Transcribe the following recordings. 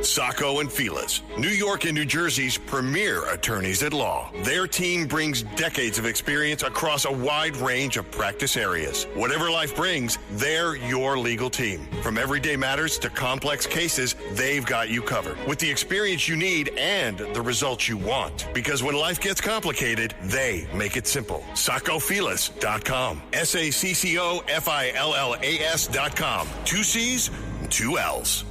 Sacco and Felice, New York and New Jersey's premier attorneys at law. Their team brings decades of experience across a wide range of practice areas. Whatever life brings, they're your legal team. From everyday matters to complex cases, they've got you covered with the experience you need and the results you want. Because when life gets complicated, they make it simple. SaccoFelice.com. SACCOFILLAS.com. 2 C's, 2 L's.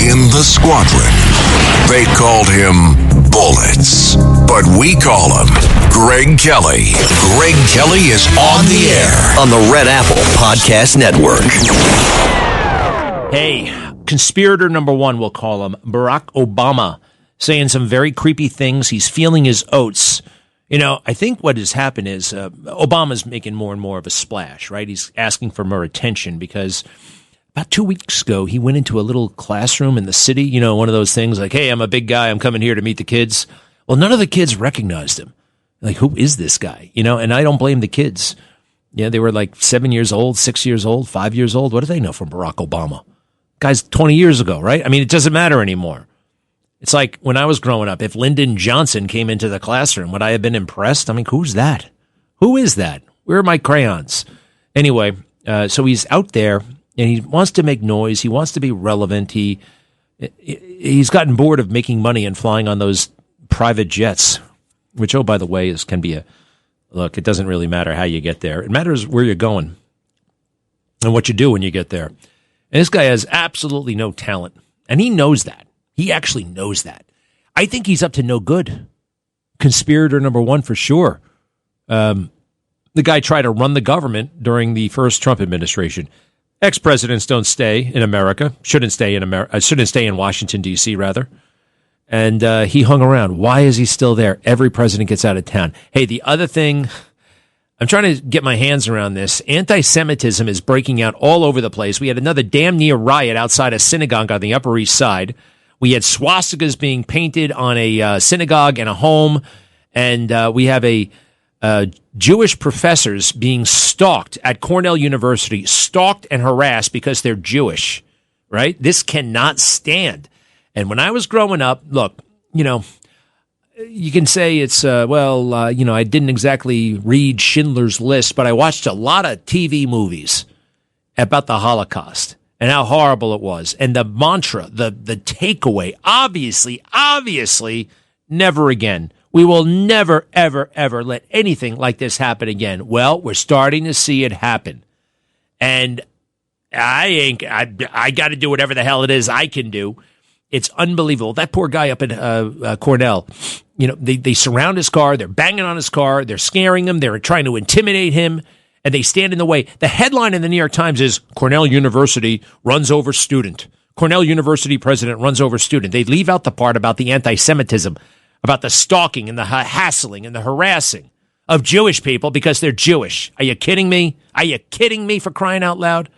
In the squadron, they called him Bullets, but we call him Greg Kelly. Greg Kelly is on the air on the Red Apple Podcast Network. Hey, conspirator number one, we'll call him, Barack Obama, saying some very creepy things. He's feeling his oats. You know, I think what has happened is Obama's making more and more of a splash, right? He's asking for more attention because about 2 weeks ago, he went into a little classroom in the city, you know, one of those things like, hey, I'm a big guy, I'm coming here to meet the kids. Well, none of the kids recognized him. Like, who is this guy? You know, and I don't blame the kids. Yeah, they were like 7 years old, 6 years old, 5 years old. What do they know from Barack Obama? Guy's 20 years ago, right? I mean, it doesn't matter anymore. It's like when I was growing up, if Lyndon Johnson came into the classroom, would I have been impressed? I mean, who's that? Who is that? Where are my crayons? Anyway, so he's out there. And he wants to make noise. He wants to be relevant. He's gotten bored of making money and flying on those private jets, which, oh, by the way, can be look, it doesn't really matter how you get there. It matters where you're going and what you do when you get there. And this guy has absolutely no talent. And he knows that. He actually knows that. I think he's up to no good. Conspirator number one for sure. The guy tried to run the government during the first Trump administration. Ex-presidents don't stay in America. Shouldn't stay in Washington, D.C., rather. And he hung around. Why is he still there? Every president gets out of town. Hey, the other thing, I'm trying to get my hands around this. Anti-Semitism is breaking out all over the place. We had another damn near riot outside a synagogue on the Upper East Side. We had swastikas being painted on a synagogue and a home. And we have Jewish professors being stalked at Cornell University, stalked and harassed because they're Jewish, right? This cannot stand. And when I was growing up, look, you know, you can say it's, I didn't exactly read Schindler's List, but I watched a lot of TV movies about the Holocaust and how horrible it was. And the mantra, the takeaway, obviously, never again. We will never, ever, ever let anything like this happen again. Well, we're starting to see it happen. And I got to do whatever the hell it is I can do. It's unbelievable. That poor guy up at Cornell, you know, they surround his car. They're banging on his car. They're scaring him. They're trying to intimidate him. And they stand in the way. The headline in the New York Times is Cornell University runs over student. Cornell University president runs over student. They leave out the part about the anti-Semitism, about the stalking and the hassling and the harassing of Jewish people because they're Jewish. Are you kidding me? Are you kidding me, for crying out loud?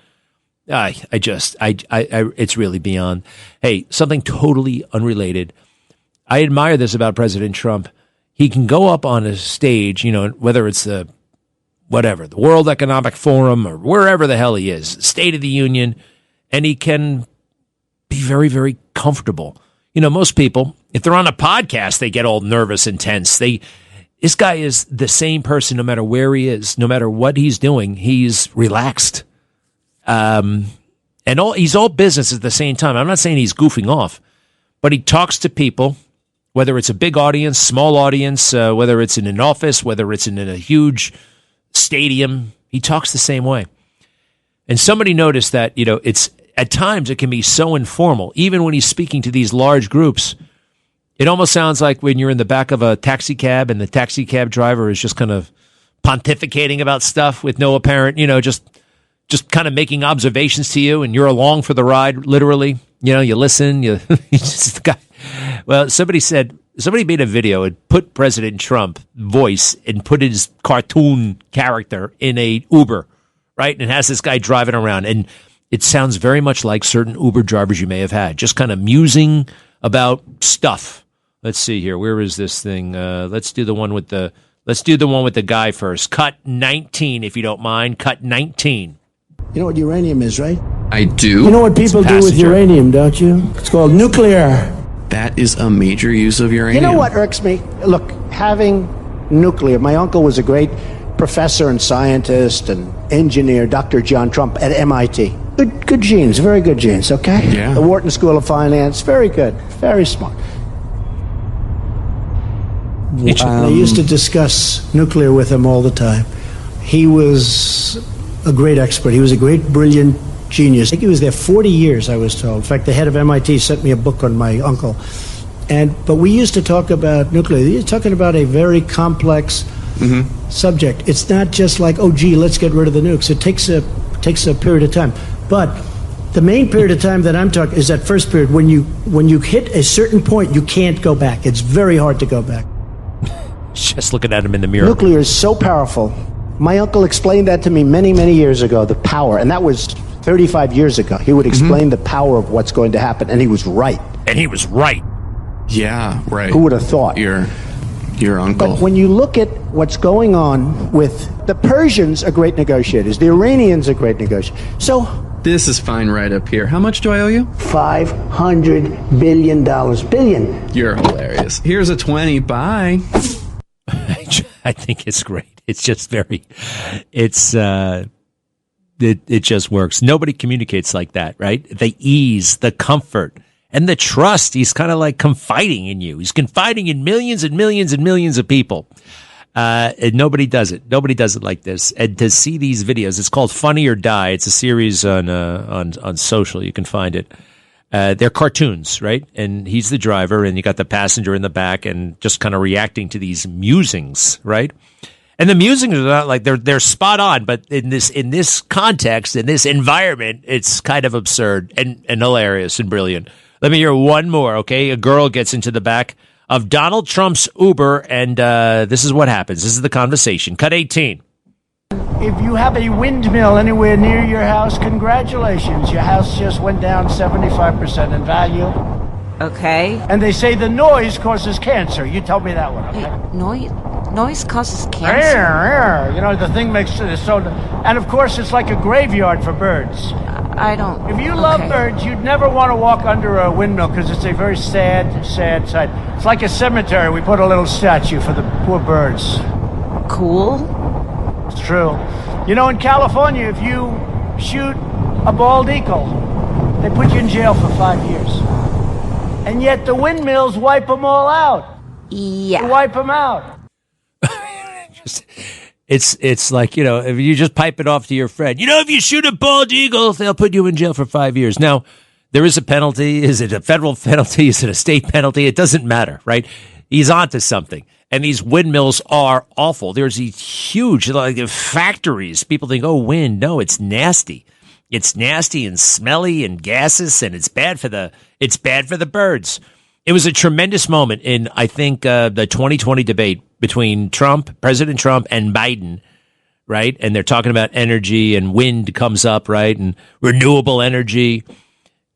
It's really beyond. Hey, something totally unrelated. I admire this about President Trump. He can go up on a stage, you know, whether it's the World Economic Forum or wherever the hell he is, State of the Union, and he can be very, very comfortable. You know, most people, if they're on a podcast, they get all nervous and tense. This guy is the same person no matter where he is, no matter what he's doing. He's relaxed. He's all business at the same time. I'm not saying he's goofing off, but he talks to people, whether it's a big audience, small audience, whether it's in an office, whether it's in a huge stadium. He talks the same way. And somebody noticed that, you know, at times it can be so informal, even when he's speaking to these large groups. It almost sounds like when you're in the back of a taxi cab and the taxi cab driver is just kind of pontificating about stuff with no apparent, you know, just kind of making observations to you, and you're along for the ride, literally. You know, you listen, Well, somebody made a video and put President Trump voice and put his cartoon character in a Uber, right? And it has this guy driving around, and it sounds very much like certain Uber drivers you may have had, just kind of musing about stuff. Let's see here. Where is this thing? Let's do the one with the guy first. Cut 19, if you don't mind. Cut 19. You know what uranium is, right? I do. You know what people do with uranium, don't you? It's called nuclear. That is a major use of uranium. You know what irks me? Look, having nuclear. My uncle was a great professor and scientist and engineer, Dr. John Trump at MIT. Good genes, very good genes, okay? Yeah. The Wharton School of Finance, very good, very smart. I used to discuss nuclear with him all the time. He was a great expert. He was a great, brilliant genius. I think he was there 40 years, I was told. In fact, the head of MIT sent me a book on my uncle. But we used to talk about nuclear. You're talking about a very complex subject. It's not just like, oh, gee, let's get rid of the nukes. It takes a period of time. But the main period of time that I'm talking is that first period. When you hit a certain point, you can't go back. It's very hard to go back. Just looking at him in the mirror. Nuclear is so powerful. My uncle explained that to me many, many years ago, the power. And that was 35 years ago. He would explain the power of what's going to happen. And he was right. And he was right. Yeah, right. Who would have thought? Your uncle. But when you look at what's going on with the Persians are great negotiators. The Iranians are great negotiators. So this is fine right up here. How much do I owe you? $500 billion. Billion. You're hilarious. Here's a 20. Bye. I think it's great. It's just it just works. Nobody communicates like that, right? The ease, the comfort, and the trust. He's kind of like confiding in you. He's confiding in millions and millions and millions of people. And nobody does it. Nobody does it like this. And to see these videos, it's called Funny or Die. It's a series on social. You can find it. They're cartoons, right? And he's the driver, and you got the passenger in the back, and just kind of reacting to these musings, right? And the musings are not like they're spot on, but in this context, in this environment, it's kind of absurd and hilarious and brilliant. Let me hear one more, okay? A girl gets into the back of Donald Trump's Uber, and this is what happens. This is the conversation. Cut 18. If you have a windmill anywhere near your house, congratulations. Your house just went down 75% in value. Okay. And they say the noise causes cancer. You told me that one, okay? Noise causes cancer? You know, the thing makes it so... And, of course, it's like a graveyard for birds. I don't... If you love birds, you'd never want to walk under a windmill because it's a very sad, sad sight. It's like a cemetery. We put a little statue for the poor birds. Cool. It's true. You know, in California, if you shoot a bald eagle, they put you in jail for 5 years. And yet the windmills wipe them all out. Yeah. They wipe them out. It's like, you know, if you just pipe it off to your friend, you know, if you shoot a bald eagle, they'll put you in jail for 5 years. Now, there is a penalty. Is it a federal penalty? Is it a state penalty? It doesn't matter, right? He's onto something. And these windmills are awful. There's these huge like factories. People think, oh, wind. No, it's nasty. It's nasty and smelly and gaseous, and it's bad for the birds. It was a tremendous moment in, I think, the 2020 debate between President Trump and Biden, right? And they're talking about energy, and wind comes up, right? And renewable energy.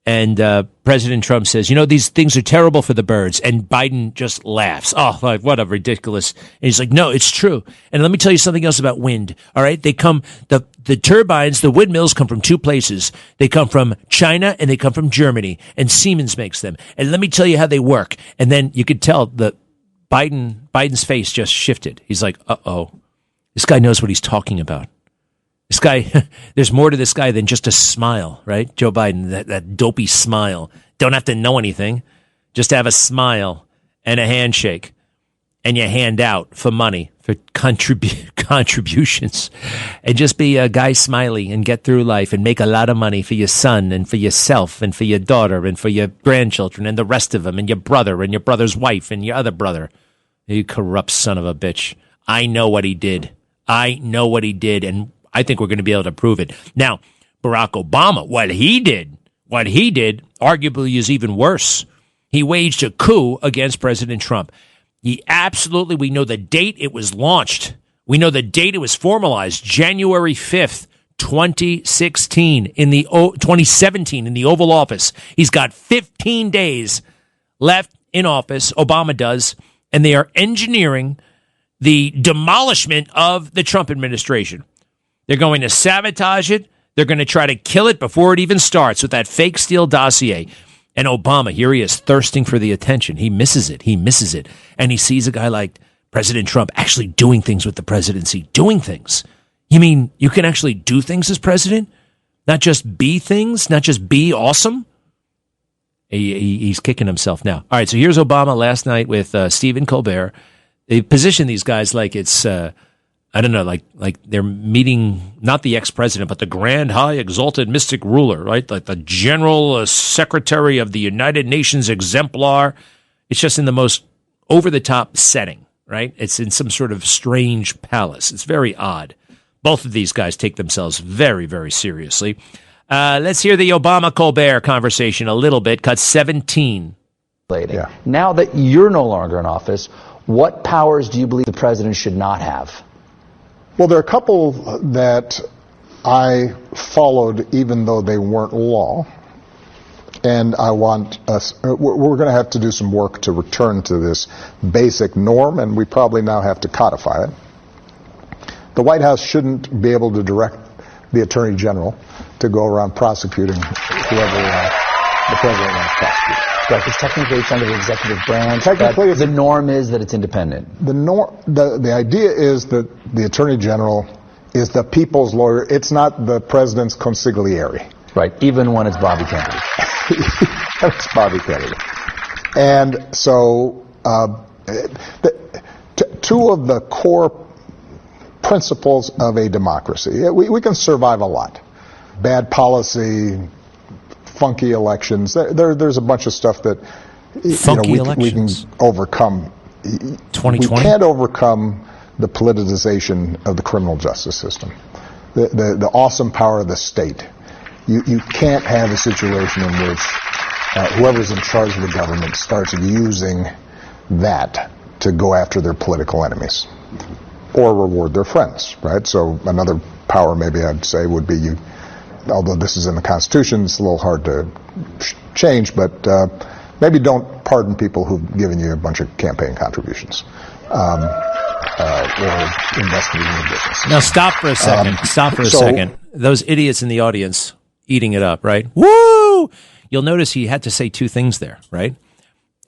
And President Trump says, you know, these things are terrible for the birds. And Biden just laughs. Oh, like, what a ridiculous. And he's like, no, it's true. And let me tell you something else about wind. All right. They come, the turbines, the windmills come from two places. They come from China and they come from Germany. And Siemens makes them. And let me tell you how they work. And then you could tell that Biden's face just shifted. He's like, uh-oh, this guy knows what he's talking about. This guy, there's more to this guy than just a smile, right? Joe Biden, that dopey smile. Don't have to know anything. Just have a smile and a handshake. And you hand out for money, for contributions. And just be a guy smiley and get through life and make a lot of money for your son and for yourself and for your daughter and for your grandchildren and the rest of them and your brother and your brother's wife and your other brother. You corrupt son of a bitch. I know what he did. And I think we're going to be able to prove it. Now, Barack Obama, what he did arguably is even worse. He waged a coup against President Trump. We know the date it was launched. We know the date it was formalized, January 5th, 2017 in the Oval Office. He's got 15 days left in office, Obama does, and they are engineering the demolishment of the Trump administration. They're going to sabotage it. They're going to try to kill it before it even starts with that fake Steele dossier. And Obama, here he is thirsting for the attention. He misses it. And he sees a guy like President Trump actually doing things with the presidency, doing things. You mean you can actually do things as president? Not just be things, not just be awesome? He's kicking himself now. All right, so here's Obama last night with Stephen Colbert. They position these guys like it's, I don't know, like they're meeting not the ex-president, but the grand, high, exalted, mystic ruler, right? Like the general secretary of the United Nations exemplar. It's just in the most over-the-top setting, right? It's in some sort of strange palace. It's very odd. Both of these guys take themselves very, very seriously. Let's hear the Obama-Colbert conversation a little bit. Cut 17. Yeah. Now that you're no longer in office, what powers do you believe the president should not have? Well, there are a couple that I followed even though they weren't law. And I want us, we're going to have to do some work to return to this basic norm, and we probably now have to codify it. The White House shouldn't be able to direct the Attorney General to go around prosecuting whoever the president wants to prosecute. Right, because technically it's under the executive branch. Technically, the norm is that it's independent. The idea is that the Attorney General is the people's lawyer. It's not the president's consigliere. Right, even when it's Bobby Kennedy. It's Bobby Kennedy. And so two of the core principles of a democracy. We can survive a lot. Bad policy, funky elections. There's a bunch of stuff that we can overcome. 2020? We can't overcome the politicization of the criminal justice system. The awesome power of the state. You can't have a situation in which whoever's in charge of the government starts using that to go after their political enemies or reward their friends, right? So another power maybe I'd say would be although this is in the Constitution, it's a little hard to change, but maybe don't pardon people who've given you a bunch of campaign contributions or invested in your business. Now stop for a second. Those idiots in the audience eating it up, right? Woo! You'll notice he had to say two things there, right?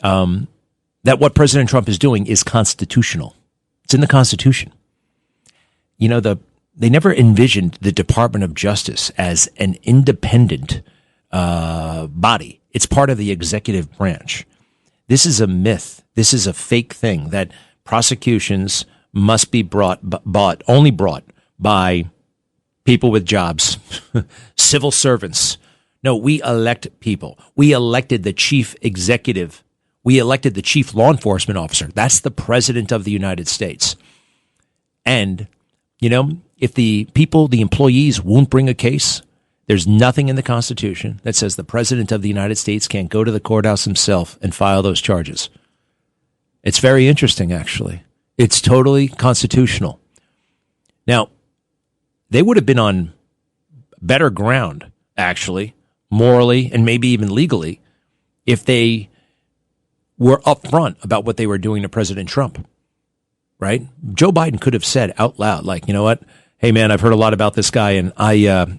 That what President Trump is doing is constitutional. It's in the Constitution. You know, they never envisioned the Department of Justice as an independent body. It's part of the executive branch. This is a myth. This is a fake thing that prosecutions must be only brought by people with jobs, civil servants. No, we elect people. We elected the chief executive. We elected the chief law enforcement officer. That's the president of the United States. And, you know, if the employees won't bring a case, there's nothing in the Constitution that says the president of the United States can't go to the courthouse himself and file those charges. It's very interesting, actually. It's totally constitutional. Now, they would have been on better ground, actually, morally and maybe even legally, if they were upfront about what they were doing to President Trump, right? Joe Biden could have said out loud, like, you know what? Hey, man, I've heard a lot about this guy, and I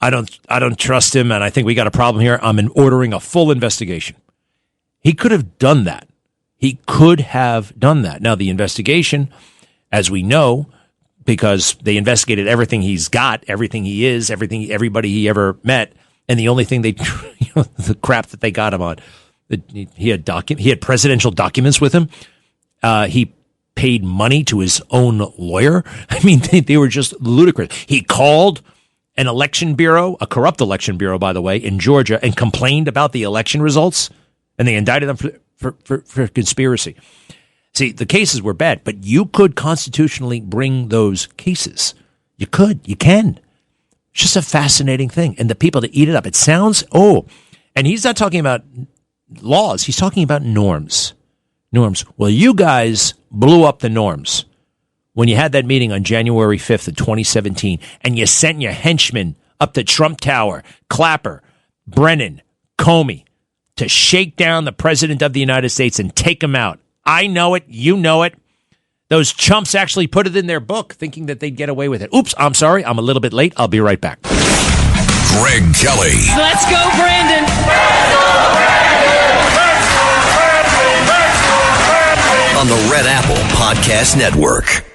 don't trust him, and I think we got a problem here. I'm ordering a full investigation. He could have done that. He could have done that. Now, the investigation, as we know, because they investigated everything he's got, everything he is, everybody he ever met, and the only thing the crap that they got him on, he had presidential documents with him. He paid money to his own lawyer. I mean, they were just ludicrous. He called an election bureau, a corrupt election bureau, by the way, in Georgia, and complained about the election results, and they indicted them for conspiracy. See, the cases were bad, but you could constitutionally bring those cases. You can. It's just a fascinating thing. And the people that eat it up, it sounds, and he's not talking about laws. He's talking about norms. Well, you guys blew up the norms when you had that meeting on January 5th of 2017, and you sent your henchmen up to Trump Tower, Clapper, Brennan, Comey, to shake down the president of the United States and take him out. I know it. You know it. Those chumps actually put it in their book thinking that they'd get away with it. Oops, I'm sorry. I'm a little bit late. I'll be right back. Greg Kelly. Let's go, Brandon. On the Red Apple Podcast Network.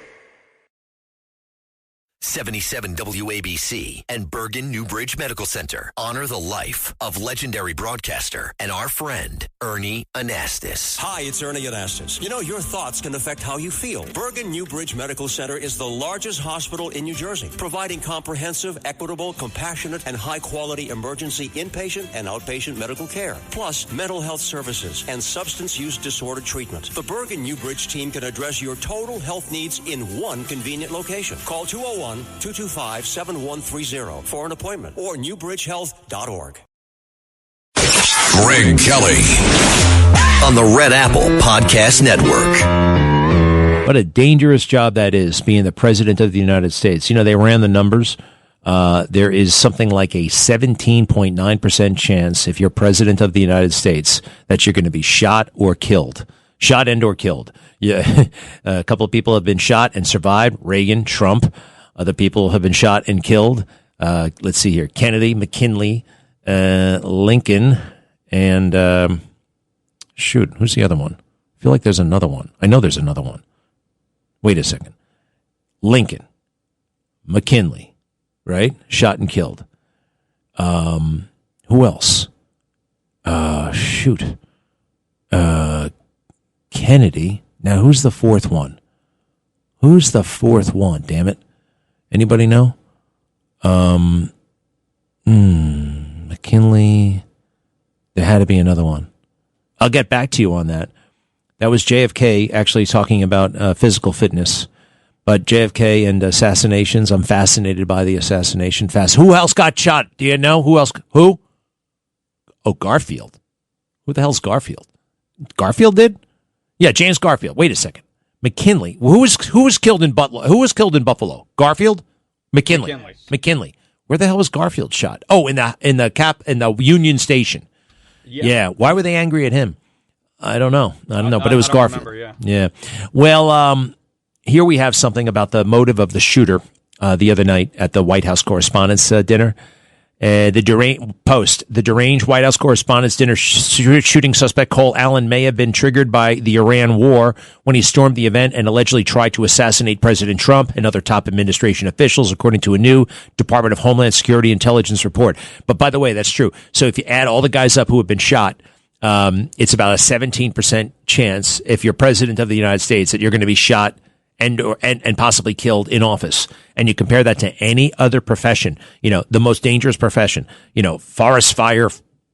77 WABC and Bergen Newbridge Medical Center honor the life of legendary broadcaster and our friend, Ernie Anastas. Hi, it's Ernie Anastas. You know, your thoughts can affect how you feel. Bergen Newbridge Medical Center is the largest hospital in New Jersey, providing comprehensive, equitable, compassionate, and high-quality emergency inpatient and outpatient medical care, plus mental health services and substance use disorder treatment. The Bergen Newbridge team can address your total health needs in one convenient location. Call 201-225-7130 for an appointment or newbridgehealth.org. Greg Kelly on the Red Apple Podcast Network. What a dangerous job that is, being the president of the United States. You know, they ran the numbers. There is something like a 17.9% chance, if you're president of the United States, that you're going to be shot or killed. Shot and or killed. Yeah, a couple of people have been shot and survived. Reagan, Trump. Other people have been shot and killed. Let's see here. Kennedy, McKinley, Lincoln, and who's the other one? I feel like there's another one. I know there's another one. Wait a second. Lincoln, McKinley, right? Shot and killed. Who else? Kennedy. Now, who's the fourth one? Damn it. Anybody know? McKinley. There had to be another one. I'll get back to you on that. That was JFK actually talking about physical fitness. But JFK and assassinations, I'm fascinated by the assassination. Who else got shot? Do you know? Who else? Who? Oh, Garfield. Who the hell's Garfield? Garfield did? Yeah, James Garfield. Wait a second. McKinley. Who was killed in Buffalo? Who was killed in Buffalo? Garfield? McKinley. Where the hell was Garfield shot? Oh, in the Union Station. Yeah. Why were they angry at him? I don't know. But it was Garfield. Remember, yeah. Well, here we have something about the motive of the shooter the other night at the White House Correspondents' Dinner. The deranged White House Correspondents' Dinner shooting suspect Cole Allen may have been triggered by the Iran war when he stormed the event and allegedly tried to assassinate President Trump and other top administration officials, according to a new Department of Homeland Security intelligence report. But by the way, that's true. So if you add all the guys up who have been shot, it's about a 17% chance, if you're president of the United States, that you're going to be shot and possibly killed in office. And you compare that to any other profession, the most dangerous profession, forest fire,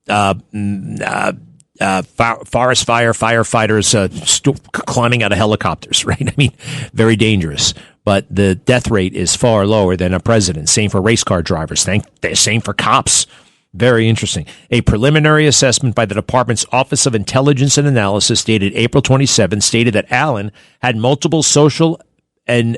firefighters, climbing out of helicopters, right? I mean, very dangerous. But the death rate is far lower than a president. Same for race car drivers. Same for cops. Very interesting. A preliminary assessment by the department's Office of Intelligence and Analysis dated April 27 stated that Allen had multiple social and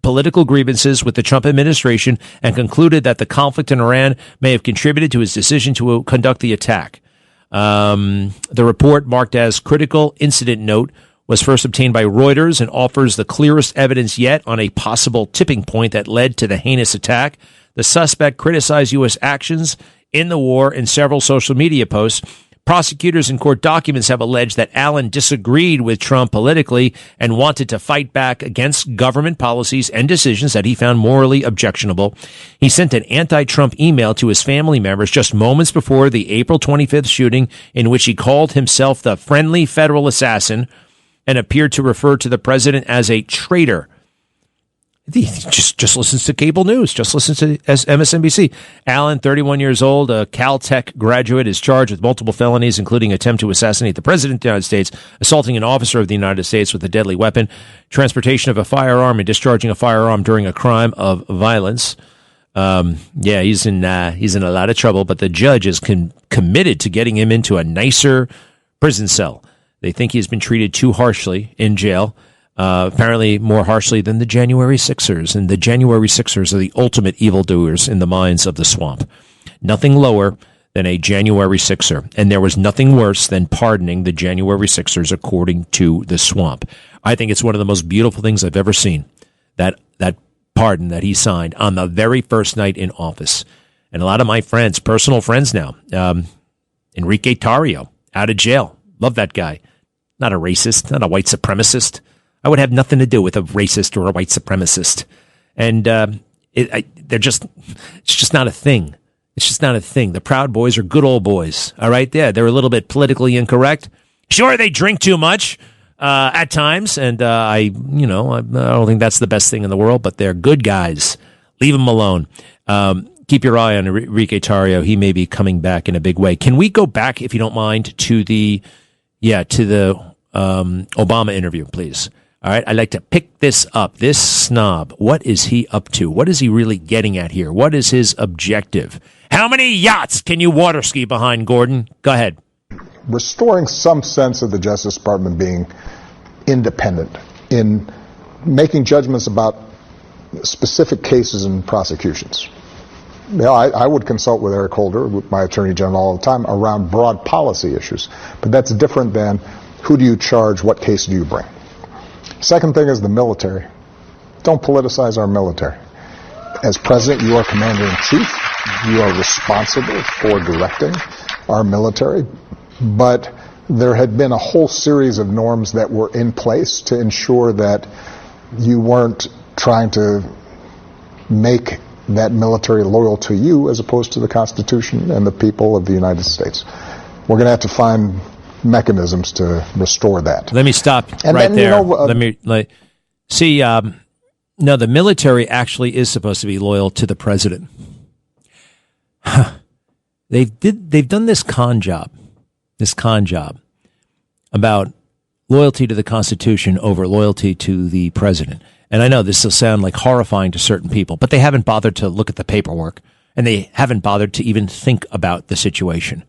political grievances with the Trump administration and concluded that the conflict in Iran may have contributed to his decision to conduct the attack. The report, marked as critical incident note, was first obtained by Reuters and offers the clearest evidence yet on a possible tipping point that led to the heinous attack. The suspect criticized U.S. actions in the war in several social media posts. Prosecutors and court documents have alleged that Allen disagreed with Trump politically and wanted to fight back against government policies and decisions that he found morally objectionable. He sent an anti-Trump email to his family members just moments before the April 25th shooting, in which he called himself the friendly federal assassin and appeared to refer to the president as a traitor. He just listens to cable news, just listens to MSNBC. Allen, 31 years old, a Caltech graduate, is charged with multiple felonies, including attempt to assassinate the president of the United States, assaulting an officer of the United States with a deadly weapon, transportation of a firearm, and discharging a firearm during a crime of violence. He's in a lot of trouble, but the judge is committed to getting him into a nicer prison cell. They think he's been treated too harshly in jail. Apparently more harshly than the January Sixers, and the January Sixers are the ultimate evildoers in the minds of the swamp. Nothing lower than a January 6er. And there was nothing worse than pardoning the January 6ers, according to the Swamp. I think it's one of the most beautiful things I've ever seen, that pardon that he signed on the very first night in office. And a lot of my friends, personal friends now, Enrique Tarrio, out of jail. Love that guy. Not a racist, not a white supremacist. I would have nothing to do with a racist or a white supremacist. And it's just not a thing. It's just not a thing. The Proud Boys are good old boys. All right, they're a little bit politically incorrect. Sure, they drink too much at times, and I don't think that's the best thing in the world. But they're good guys. Leave them alone. Keep your eye on Enrique Tarrio. He may be coming back in a big way. Can we go back, if you don't mind, to the Obama interview, please? All right, I'd like to pick this up. This snob, what is he up to? What is he really getting at here? What is his objective? How many yachts can you water ski behind, Gordon? Go ahead. Restoring some sense of the Justice Department being independent in making judgments about specific cases and prosecutions. I would consult with Eric Holder, with my Attorney General, all the time around broad policy issues. But that's different than who do you charge, what case do you bring. Second thing is the military. Don't politicize our military. As president, you are commander-in-chief. You are responsible for directing our military. But there had been a whole series of norms that were in place to ensure that you weren't trying to make that military loyal to you as opposed to the Constitution and the people of the United States. We're going to have to find mechanisms to restore that. Let me stop and right then, there. No, the military actually is supposed to be loyal to the president. They've done this con job about loyalty to the Constitution over loyalty to the president. And I know this will sound like horrifying to certain people, but they haven't bothered to look at the paperwork, and they haven't bothered to even think about the situation.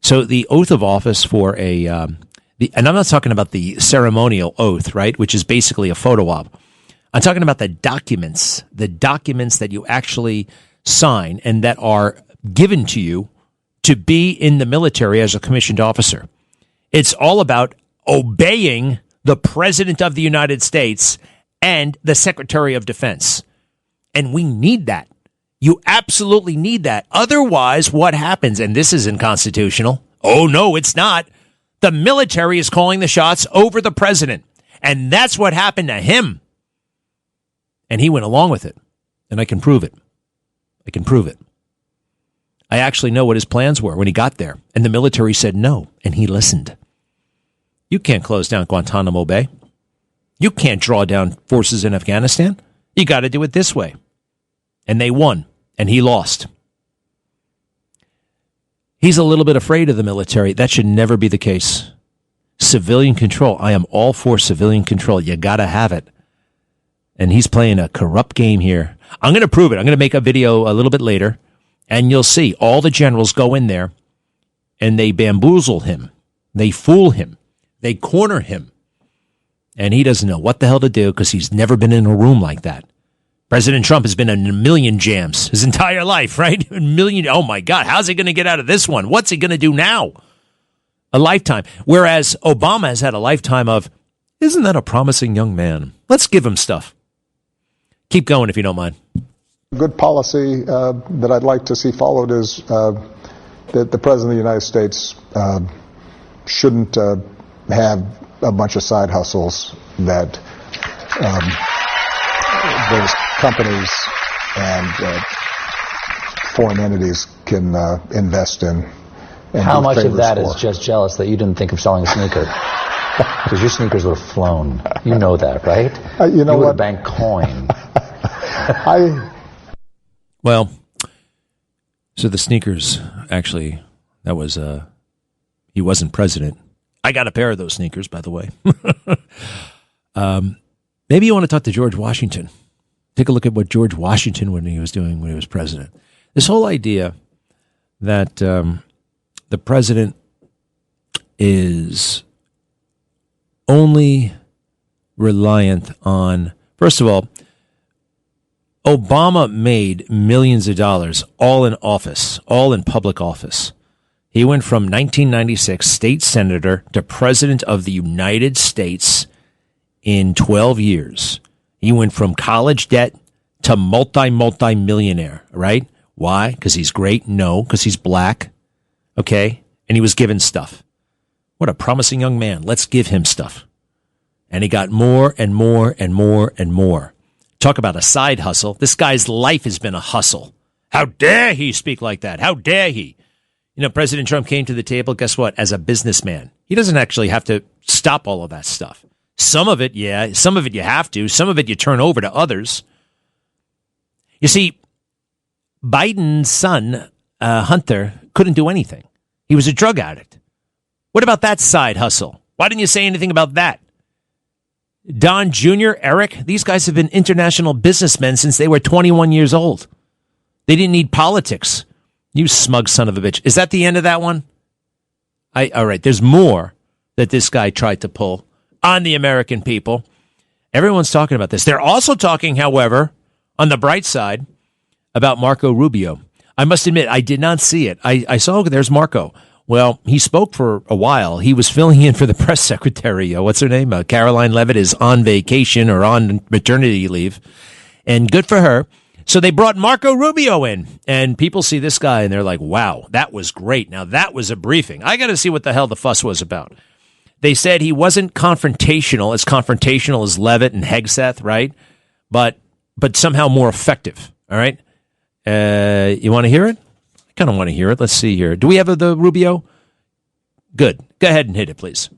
So the oath of office for and I'm not talking about the ceremonial oath, right, which is basically a photo op. I'm talking about the documents that you actually sign and that are given to you to be in the military as a commissioned officer. It's all about obeying the President of the United States and the Secretary of Defense. And we need that. You absolutely need that. Otherwise, what happens? And this isn't constitutional. Oh, no, it's not. The military is calling the shots over the president. And that's what happened to him. And he went along with it. And I can prove it. I actually know what his plans were when he got there. And the military said no. And he listened. You can't close down Guantanamo Bay. You can't draw down forces in Afghanistan. You got to do it this way. And they won, and he lost. He's a little bit afraid of the military. That should never be the case. Civilian control. I am all for civilian control. You got to have it. And he's playing a corrupt game here. I'm going to prove it. I'm going to make a video a little bit later, and you'll see all the generals go in there, and they bamboozle him. They fool him. They corner him. And he doesn't know what the hell to do because he's never been in a room like that. President Trump has been in a million jams his entire life, right? A million. Oh, my God. How's he going to get out of this one? What's he going to do now? A lifetime. Whereas Obama has had a lifetime of, isn't that a promising young man? Let's give him stuff. Keep going if you don't mind. Good policy that I'd like to see followed is that the President of the United States shouldn't have a bunch of side hustles that those companies and foreign entities can invest in. How much of that is just jealous that you didn't think of selling a sneaker? Because your sneakers would have flown. You know that, right? You know would what? have banked coin. Well, so the sneakers, actually, that was, he wasn't president. I got a pair of those sneakers, by the way. Maybe you want to talk to George Washington. Take a look at what George Washington, when he was doing when he was president. This whole idea that the president is only reliant on, first of all, Obama made millions of dollars, all in office, all in public office. He went from 1996 state senator to president of the United States in 12 years. He went from college debt to multi-millionaire, right? Why? Because he's great? No, because he's black. Okay? And he was given stuff. What a promising young man. Let's give him stuff. And he got more and more and more and more. Talk about a side hustle. This guy's life has been a hustle. How dare he speak like that? How dare he? You know, President Trump came to the table, guess what? As a businessman. He doesn't actually have to stop all of that stuff. Some of it, yeah. Some of it you have to. Some of it you turn over to others. You see, Biden's son, Hunter, couldn't do anything. He was a drug addict. What about that side hustle? Why didn't you say anything about that? Don Jr., Eric, these guys have been international businessmen since they were 21 years old. They didn't need politics. You smug son of a bitch. Is that the end of that one? All right, there's more that this guy tried to pull on the American people. Everyone's talking about this. They're also talking, however, on the bright side, about Marco Rubio. I must admit, I did not see it. I saw, there's Marco. Well, he spoke for a while. He was filling in for the press secretary. What's her name? Caroline Leavitt is on vacation or on maternity leave. And good for her. So they brought Marco Rubio in. And people see this guy and they're like, wow, that was great. Now, that was a briefing. I got to see what the hell the fuss was about. They said he wasn't confrontational as Leavitt and Hegseth, right? But somehow more effective, all right? You want to hear it? I kind of want to hear it. Let's see here. Do we have the Rubio? Good. Go ahead and hit it, please.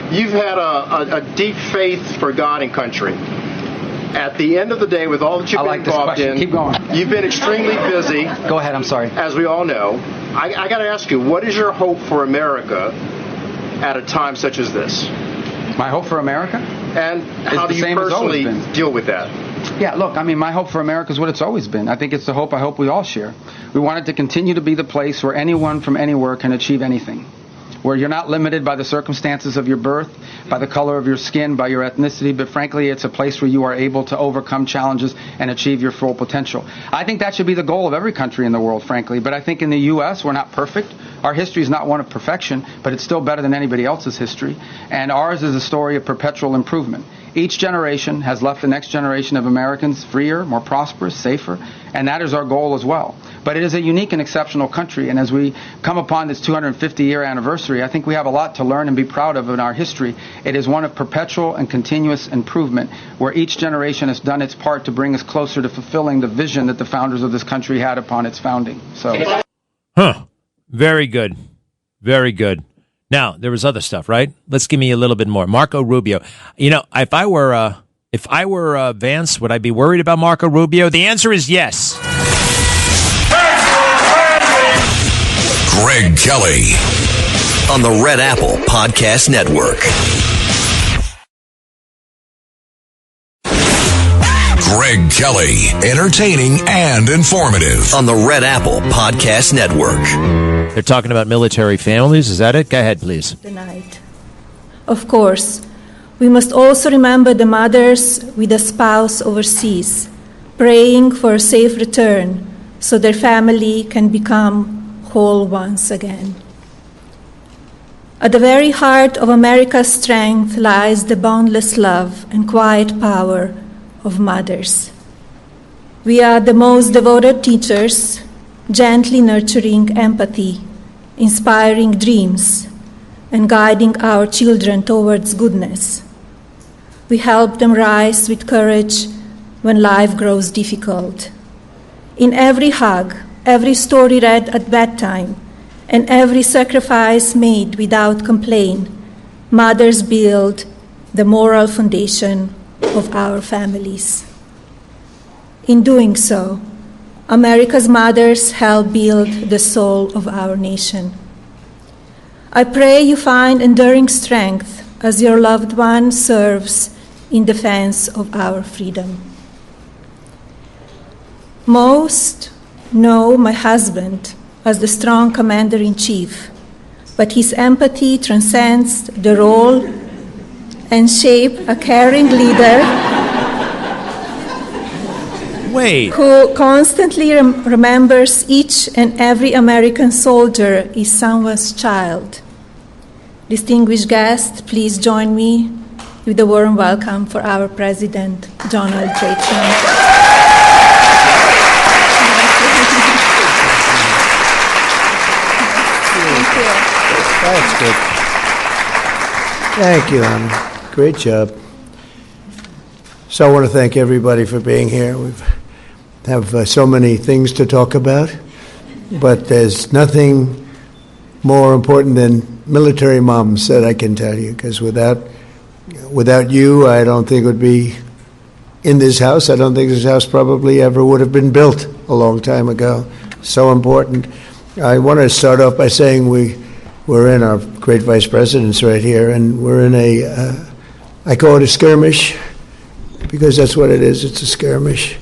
You've had a deep faith for God and country. At the end of the day, with all that you've been involved in, keep going. You've been extremely busy. Go ahead, I'm sorry. As we all know. I got to ask you, what is your hope for America at a time such as this? My hope for America? And how do you personally deal with that? Yeah, look, I mean, my hope for America is what it's always been. I think it's the hope I hope we all share. We want it to continue to be the place where anyone from anywhere can achieve anything, where you're not limited by the circumstances of your birth, by the color of your skin, by your ethnicity, but frankly, it's a place where you are able to overcome challenges and achieve your full potential. I think that should be the goal of every country in the world, frankly, but I think in the U.S., we're not perfect. Our history is not one of perfection, but it's still better than anybody else's history, and ours is a story of perpetual improvement. Each generation has left the next generation of Americans freer, more prosperous, safer, and that is our goal as well. But it is a unique and exceptional country, and as we come upon this 250-year anniversary, I think we have a lot to learn and be proud of in our history. It is one of perpetual and continuous improvement, where each generation has done its part to bring us closer to fulfilling the vision that the founders of this country had upon its founding. Very good. Very good. Now, there was other stuff, right? Let's give me a little bit more. Marco Rubio. You know, if I were Vance, would I be worried about Marco Rubio? The answer is yes. Greg Kelly on the Red Apple Podcast Network. Greg Kelly, entertaining and informative on the Red Apple Podcast Network. They're talking about military families. Is that it? Go ahead, please. Tonight. Of course, we must also remember the mothers with a spouse overseas, praying for a safe return so their family can become whole once again. At the very heart of America's strength lies the boundless love and quiet power of mothers. We are the most devoted teachers, gently nurturing empathy, inspiring dreams, and guiding our children towards goodness. We help them rise with courage when life grows difficult. In every hug, every story read at bedtime, and every sacrifice made without complaint, mothers build the moral foundation of our families. In doing so, America's mothers help build the soul of our nation. I pray you find enduring strength as your loved one serves in defense of our freedom. Most know my husband as the strong commander-in-chief, but his empathy transcends the role and shape a caring leader Wait. who constantly remembers each and every American soldier is someone's child. Distinguished guests, please join me with a warm welcome for our President, Donald J. Trump. That's good. Thank you, Anna. Great job. So I want to thank everybody for being here. We have so many things to talk about, but there's nothing more important than military moms that I can tell you, because without you, I don't think it would be in this house. I don't think this house probably ever would have been built a long time ago. So important. I want to start off by saying we're in our great vice presidents right here, and we're in I call it a skirmish, because that's what it is. It's a skirmish.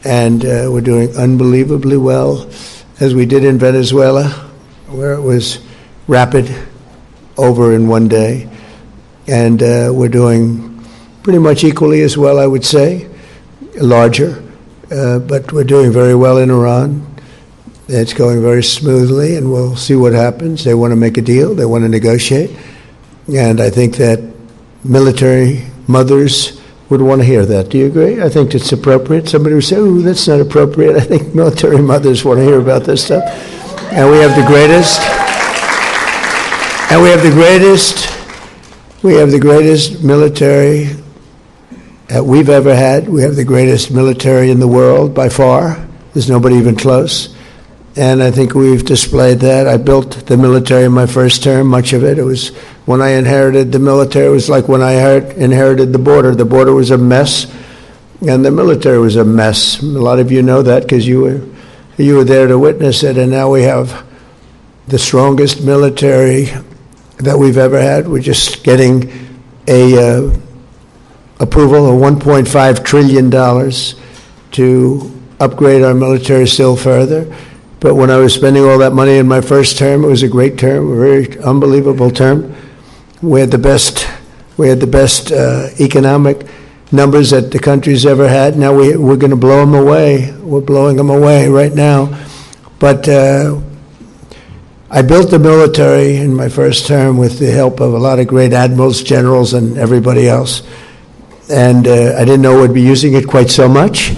And we're doing unbelievably well, as we did in Venezuela, where it was rapid, over in one day. And we're doing pretty much equally as well, I would say, larger. But we're doing very well in Iran. It's going very smoothly, and we'll see what happens. They want to make a deal. They want to negotiate. And I think that military mothers would want to hear that. Do you agree? I think it's appropriate. Somebody would say, "Oh, that's not appropriate." I think military mothers want to hear about this stuff. And we have the greatest. And we have the greatest. We have the greatest military that we've ever had. We have the greatest military in the world by far. There's nobody even close. And I think we've displayed that. I built the military in my first term, much of it. It was when I inherited the military. It was like when I inherited the border. The border was a mess, and the military was a mess. A lot of you know that because you were there to witness it. And now we have the strongest military that we've ever had. We're just getting a approval of $1.5 trillion to upgrade our military still further. But when I was spending all that money in my first term, it was a great term, a very unbelievable term. We had the best economic numbers that the country's ever had. Now we're going to blow them away. We're blowing them away right now. But I built the military in my first term with the help of a lot of great admirals, generals, and everybody else. And I didn't know we'd be using it quite so much,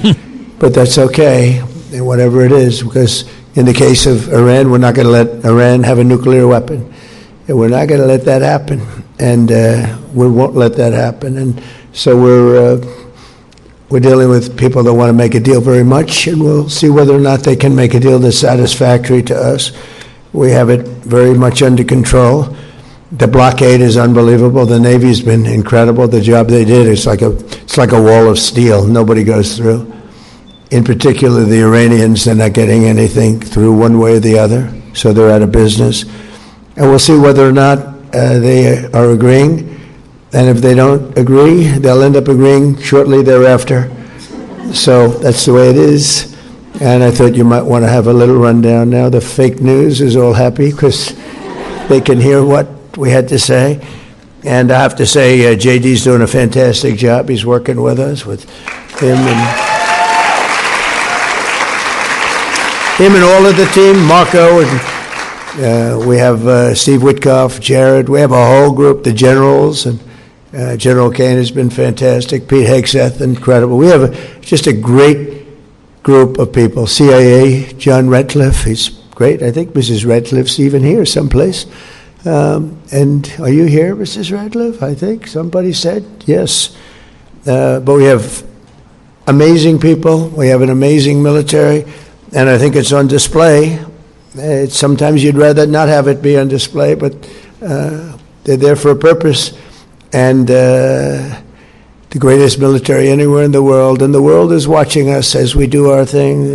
but that's okay, and whatever it is, because in the case of Iran, we're not going to let Iran have a nuclear weapon. And we're not going to let that happen, and we won't let that happen. And so we're dealing with people that want to make a deal very much, and we'll see whether or not they can make a deal that's satisfactory to us. We have it very much under control. The blockade is unbelievable. The Navy's been incredible. The job they did is like a wall of steel. Nobody goes through. In particular, the Iranians, they're not getting anything through one way or the other, so they're out of business. And we'll see whether or not they are agreeing. And if they don't agree, they'll end up agreeing shortly thereafter. So that's the way it is. And I thought you might want to have a little rundown now. The fake news is all happy because they can hear what we had to say. And I have to say, JD's doing a fantastic job. He's working with us, with him and all of the team, Marco, and we have Steve Witkoff, Jared. We have a whole group, the generals, and General Kane has been fantastic. Pete Hegseth, incredible. We have just a great group of people. CIA, John Redcliffe, he's great. I think Mrs. Redcliffe's even here someplace. And are you here, Mrs. Redcliffe? I think somebody said yes. But we have amazing people. We have an amazing military. And I think it's on display. Sometimes you'd rather not have it be on display, but they're there for a purpose. And the greatest military anywhere in the world. And the world is watching us as we do our thing.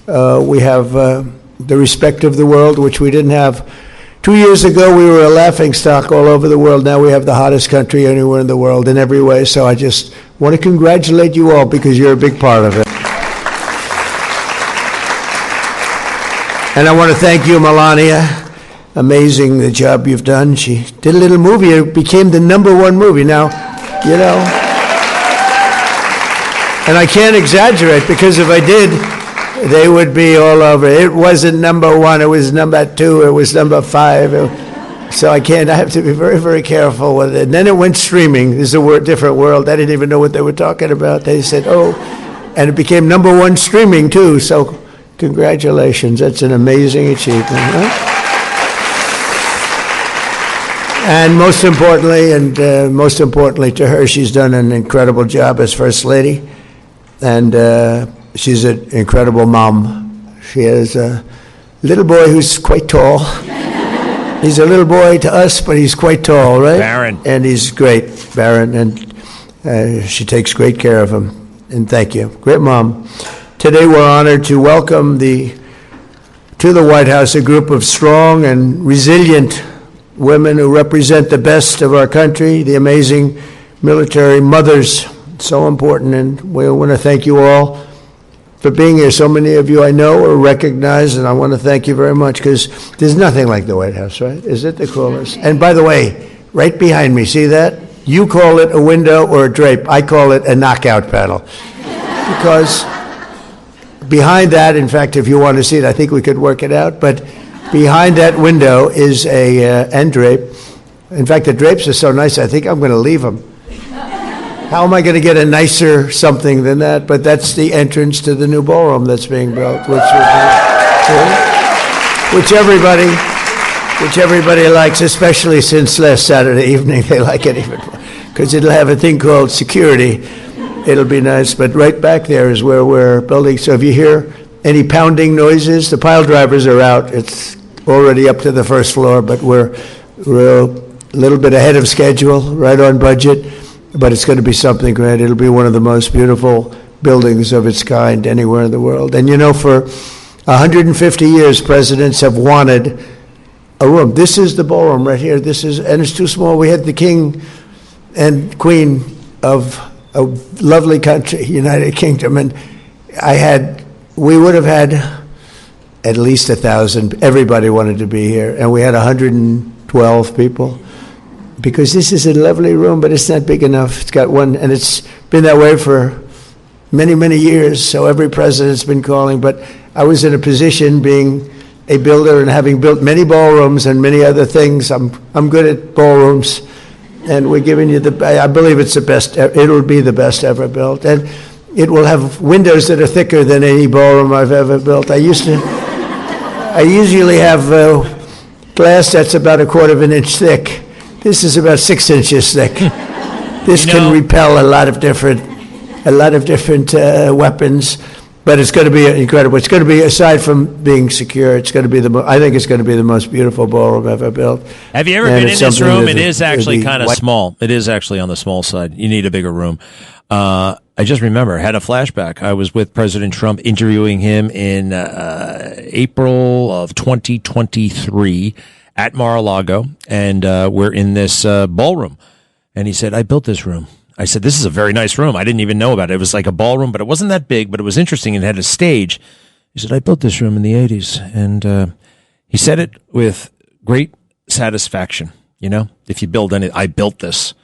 And we have the respect of the world, which we didn't have 2 years ago. We were a laughingstock all over the world. Now we have the hottest country anywhere in the world in every way. So I just want to congratulate you all because you're a big part of it. And I want to thank you, Melania. Amazing the job you've done. She did a little movie. It became the #1 movie. Now, you know, And I can't exaggerate, because if I did, they would be all over. It wasn't number 1, it was number 2, it was number 5. So I have to be very, very careful with it. And then it went streaming. This is a different world. I didn't even know what they were talking about. They said, and it became number 1 streaming too. So congratulations. That's an amazing achievement. Huh? And most importantly to her, she's done an incredible job as First Lady. And she's an incredible mom. She has a little boy who's quite tall. He's a little boy to us, but he's quite tall, right? Barron. And he's great, Barron. And she takes great care of him. And thank you. Great mom. Today we're honored to welcome to the White House a group of strong and resilient women who represent the best of our country, the amazing military mothers. So important, and we want to thank you all for being here. So many of you I know or recognize, and I want to thank you very much, because there's nothing like the White House, right? Is it the coolest? And by the way, right behind me, see that? You call it a window or a drape. I call it a knockout panel. Because behind that, in fact, if you want to see it, I think we could work it out, but behind that window is a end drape. In fact, the drapes are so nice, I think I'm going to leave them. How am I going to get a nicer something than that? But that's the entrance to the new ballroom that's being built, which everybody likes, especially since last Saturday evening. They like it even more, because it'll have a thing called security. It'll be nice. But right back there is where we're building. So if you hear any pounding noises, the pile drivers are out. It's already up to the first floor, but we're a little bit ahead of schedule, right on budget. But it's going to be something great. It'll be one of the most beautiful buildings of its kind anywhere in the world. And for 150 years, presidents have wanted a room. This is the ballroom right here. And it's too small. We had the king and queen of a lovely country, United Kingdom, and we would have had at least 1,000. Everybody wanted to be here, and we had 112 people. Because this is a lovely room, but it's not big enough. It's got one, and it's been that way for many, many years. So every president's been calling. But I was in a position, being a builder and having built many ballrooms and many other things. I'm good at ballrooms, and we're giving you I believe it's the best. It'll be the best ever built, and it will have windows that are thicker than any ballroom I've ever built. I usually have glass that's about 1/4 of an inch thick. This is about 6 inches thick. This can repel a lot of different weapons, but it's going to be incredible. It's going to be, aside from being secure, it's going to be I think it's going to be the most beautiful ballroom ever built. Have you ever been in this room? It is actually kind of small. It is actually on the small side. You need a bigger room. I just remember, had a flashback. I was with President Trump interviewing him in April of 2023. At Mar-a-Lago, and we're in this ballroom. And he said, I built this room. I said, this is a very nice room. I didn't even know about it. It was like a ballroom, but it wasn't that big, but it was interesting and had a stage. He said, I built this room in the 80s. And he said it with great satisfaction. If you build anything, I built this.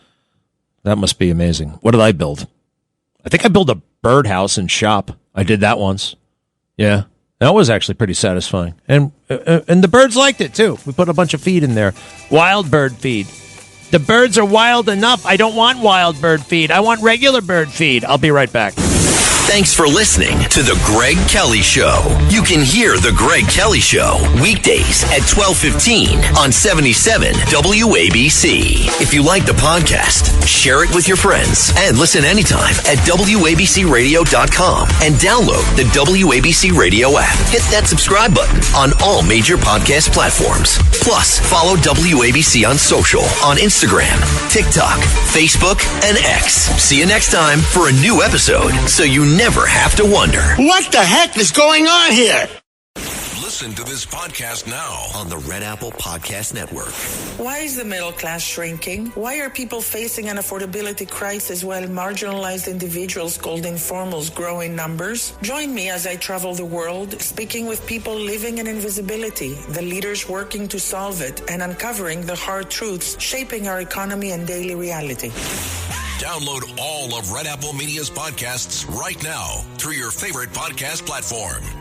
That must be amazing. What did I build? I think I built a birdhouse and shop. I did that once. Yeah. That was actually pretty satisfying. And the birds liked it, too. We put a bunch of feed in there. Wild bird feed. The birds are wild enough. I don't want wild bird feed. I want regular bird feed. I'll be right back. Thanks for listening to The Greg Kelly Show. You can hear The Greg Kelly Show weekdays at 12:15 on 77 WABC. If you like the podcast, share it with your friends and listen anytime at WABCRadio.com and download the WABC Radio app. Hit that subscribe button on all major podcast platforms. Plus, follow WABC on social on Instagram, TikTok, Facebook, and X. See you next time for a new episode, so you never have to wonder. What the heck is going on here? Listen to this podcast now on the Red Apple Podcast Network. Why is the middle class shrinking? Why are people facing an affordability crisis while marginalized individuals called informals grow in numbers? Join me as I travel the world, speaking with people living in invisibility, the leaders working to solve it, and uncovering the hard truths shaping our economy and daily reality. Download all of Red Apple Media's podcasts right now through your favorite podcast platform.